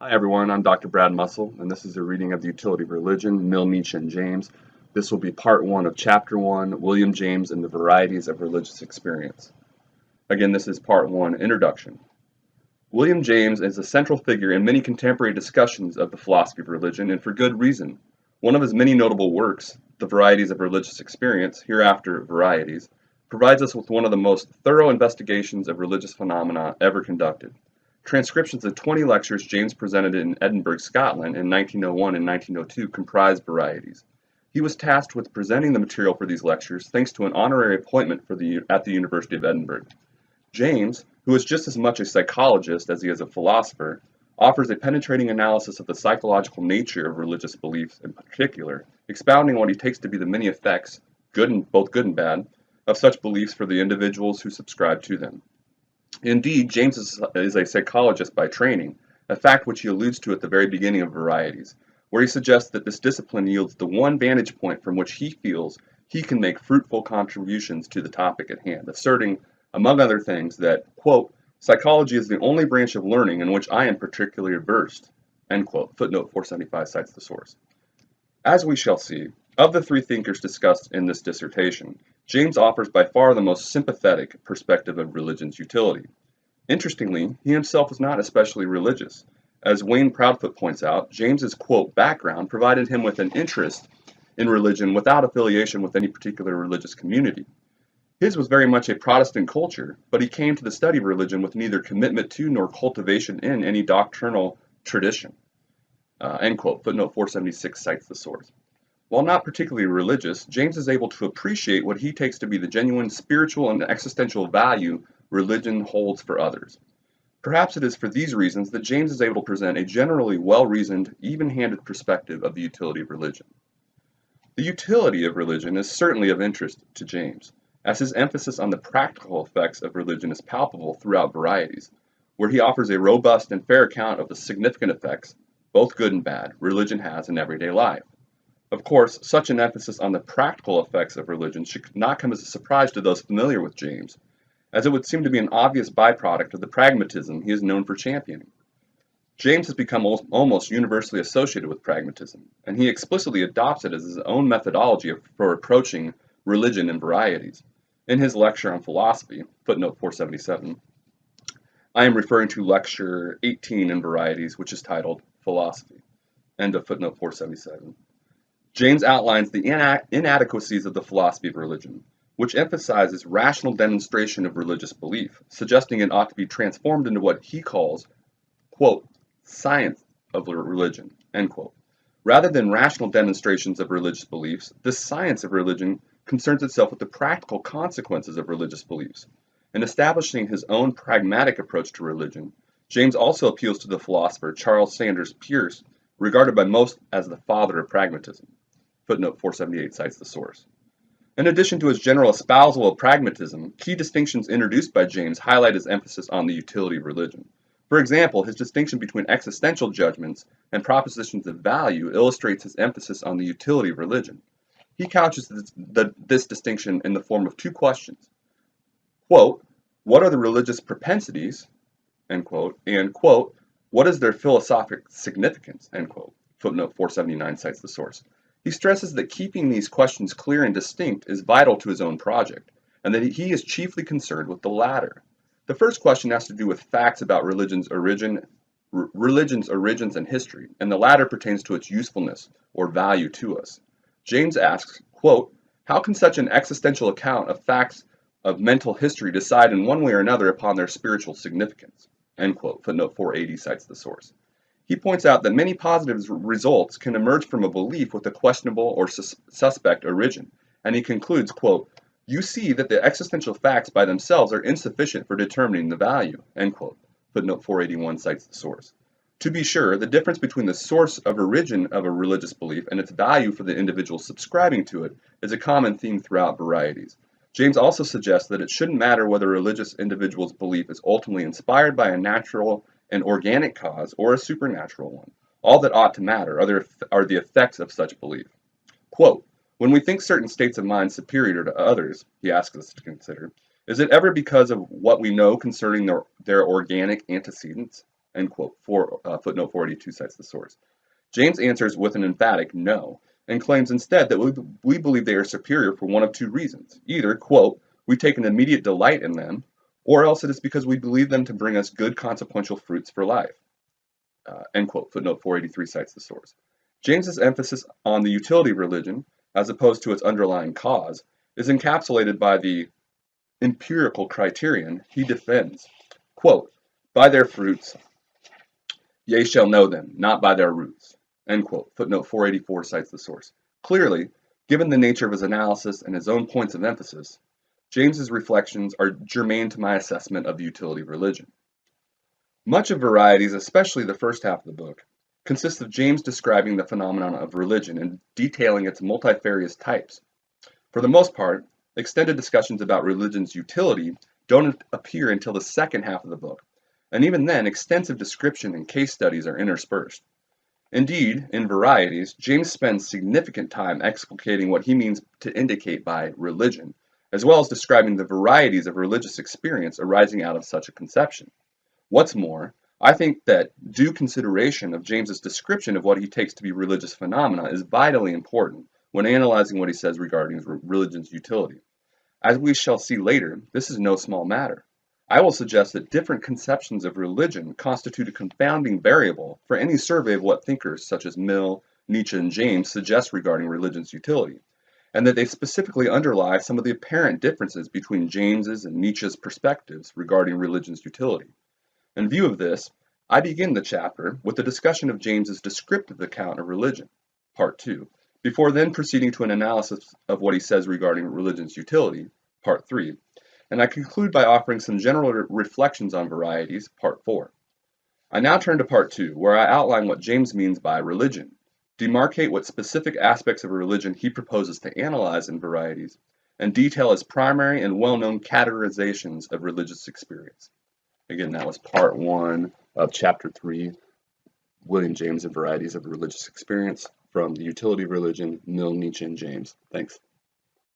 Hi everyone, I'm Dr. Brad Musil, and this is a reading of the Utility of Religion, Mill, Nietzsche, and James. This will be part one of chapter one, William James and the Varieties of Religious Experience. Again, this is part one, Introduction. William James is a central figure in many contemporary discussions of the philosophy of religion, and for good reason. One of his many notable works, The Varieties of Religious Experience, hereafter Varieties, provides us with one of the most thorough investigations of religious phenomena ever conducted. Transcriptions of 20 lectures James presented in Edinburgh, Scotland in 1901 and 1902 comprise Varieties. He was tasked with presenting the material for these lectures thanks to an honorary appointment at the University of Edinburgh. James, who is just as much a psychologist as he is a philosopher, offers a penetrating analysis of the psychological nature of religious beliefs in particular, expounding what he takes to be the many effects, both good and bad, of such beliefs for the individuals who subscribe to them. Indeed, James is a psychologist by training, a fact which he alludes to at the very beginning of Varieties, where he suggests that this discipline yields the one vantage point from which he feels he can make fruitful contributions to the topic at hand, asserting, among other things, that, quote, psychology is the only branch of learning in which I am particularly versed, end quote. Footnote 475 cites the source. As we shall see, of the three thinkers discussed in this dissertation, James offers by far the most sympathetic perspective of religion's utility. Interestingly, he himself was not especially religious. As Wayne Proudfoot points out, James's quote background provided him with an interest in religion without affiliation with any particular religious community. His was very much a Protestant culture, but he came to the study of religion with neither commitment to nor cultivation in any doctrinal tradition. End quote. Footnote 476 cites the source. While not particularly religious, James is able to appreciate what he takes to be the genuine spiritual and existential value religion holds for others. Perhaps it is for these reasons that James is able to present a generally well-reasoned, even-handed perspective of the utility of religion. The utility of religion is certainly of interest to James, as his emphasis on the practical effects of religion is palpable throughout Varieties, where he offers a robust and fair account of the significant effects, both good and bad, religion has in everyday life. Of course, such an emphasis on the practical effects of religion should not come as a surprise to those familiar with James, as it would seem to be an obvious byproduct of the pragmatism he is known for championing. James has become almost universally associated with pragmatism, and he explicitly adopts it as his own methodology for approaching religion in Varieties. In his lecture on philosophy, footnote 477, I am referring to lecture 18 in Varieties, which is titled Philosophy. End of footnote 477. James outlines the inadequacies of the philosophy of religion, which emphasizes rational demonstration of religious belief, suggesting it ought to be transformed into what he calls, quote, science of religion, end quote. Rather than rational demonstrations of religious beliefs, this science of religion concerns itself with the practical consequences of religious beliefs. In establishing his own pragmatic approach to religion, James also appeals to the philosopher Charles Sanders Peirce, regarded by most as the father of pragmatism. Footnote 478 cites the source. In addition to his general espousal of pragmatism, key distinctions introduced by James highlight his emphasis on the utility of religion. For example, his distinction between existential judgments and propositions of value illustrates his emphasis on the utility of religion. He couches this distinction in the form of two questions. Quote, what are the religious propensities, end quote, and, quote, what is their philosophic significance, end quote. Footnote 479 cites the source. He stresses that keeping these questions clear and distinct is vital to his own project, and that he is chiefly concerned with the latter. The first question has to do with facts about religion's origins and history, and the latter pertains to its usefulness or value to us. James asks, quote, how can such an existential account of facts of mental history decide in one way or another upon their spiritual significance? End quote. Footnote 480 cites the source. He points out that many positive results can emerge from a belief with a questionable or suspect origin, and he concludes, quote, you see that the existential facts by themselves are insufficient for determining the value, end quote. Footnote 481 cites the source. To be sure, the difference between the source of origin of a religious belief and its value for the individual subscribing to it is a common theme throughout Varieties. James also suggests that it shouldn't matter whether a religious individual's belief is ultimately inspired by a natural and organic cause or a supernatural one. All that ought to matter are the effects of such belief. Quote, when we think certain states of mind superior to others, he asks us to consider, is it ever because of what we know concerning their organic antecedents? End quote. Footnote 482 cites the source. James answers with an emphatic no, and claims instead that we believe they are superior for one of two reasons. Either, quote, we take an immediate delight in them, or else it is because we believe them to bring us good consequential fruits for life. End quote. Footnote 483 cites the source. James's emphasis on the utility of religion, as opposed to its underlying cause, is encapsulated by the empirical criterion he defends. Quote, by their fruits ye shall know them, not by their roots. End quote. Footnote 484 cites the source. Clearly, given the nature of his analysis and his own points of emphasis, James's reflections are germane to my assessment of the utility of religion. Much of Varieties, especially the first half of the book, consists of James describing the phenomenon of religion and detailing its multifarious types. For the most part, extended discussions about religion's utility don't appear until the second half of the book, and even then extensive description and case studies are interspersed. Indeed, in Varieties, James spends significant time explicating what he means to indicate by religion, as well as describing the varieties of religious experience arising out of such a conception. What's more, I think that due consideration of James's description of what he takes to be religious phenomena is vitally important when analyzing what he says regarding religion's utility. As we shall see later, this is no small matter. I will suggest that different conceptions of religion constitute a confounding variable for any survey of what thinkers such as Mill, Nietzsche, and James suggest regarding religion's utility, and that they specifically underlie some of the apparent differences between James's and Nietzsche's perspectives regarding religion's utility. In view of this, I begin the chapter with a discussion of James's descriptive account of religion, Part 2, before then proceeding to an analysis of what he says regarding religion's utility, Part 3, and I conclude by offering some general reflections on Varieties, Part 4. I now turn to Part 2, where I outline what James means by religion, demarcate what specific aspects of religion he proposes to analyze in Varieties, and detail his primary and well-known categorizations of religious experience. Again, that was Part 1 of Chapter 3, William James and Varieties of Religious Experience, from The Utility of Religion, Mill, Nietzsche, and James. Thanks.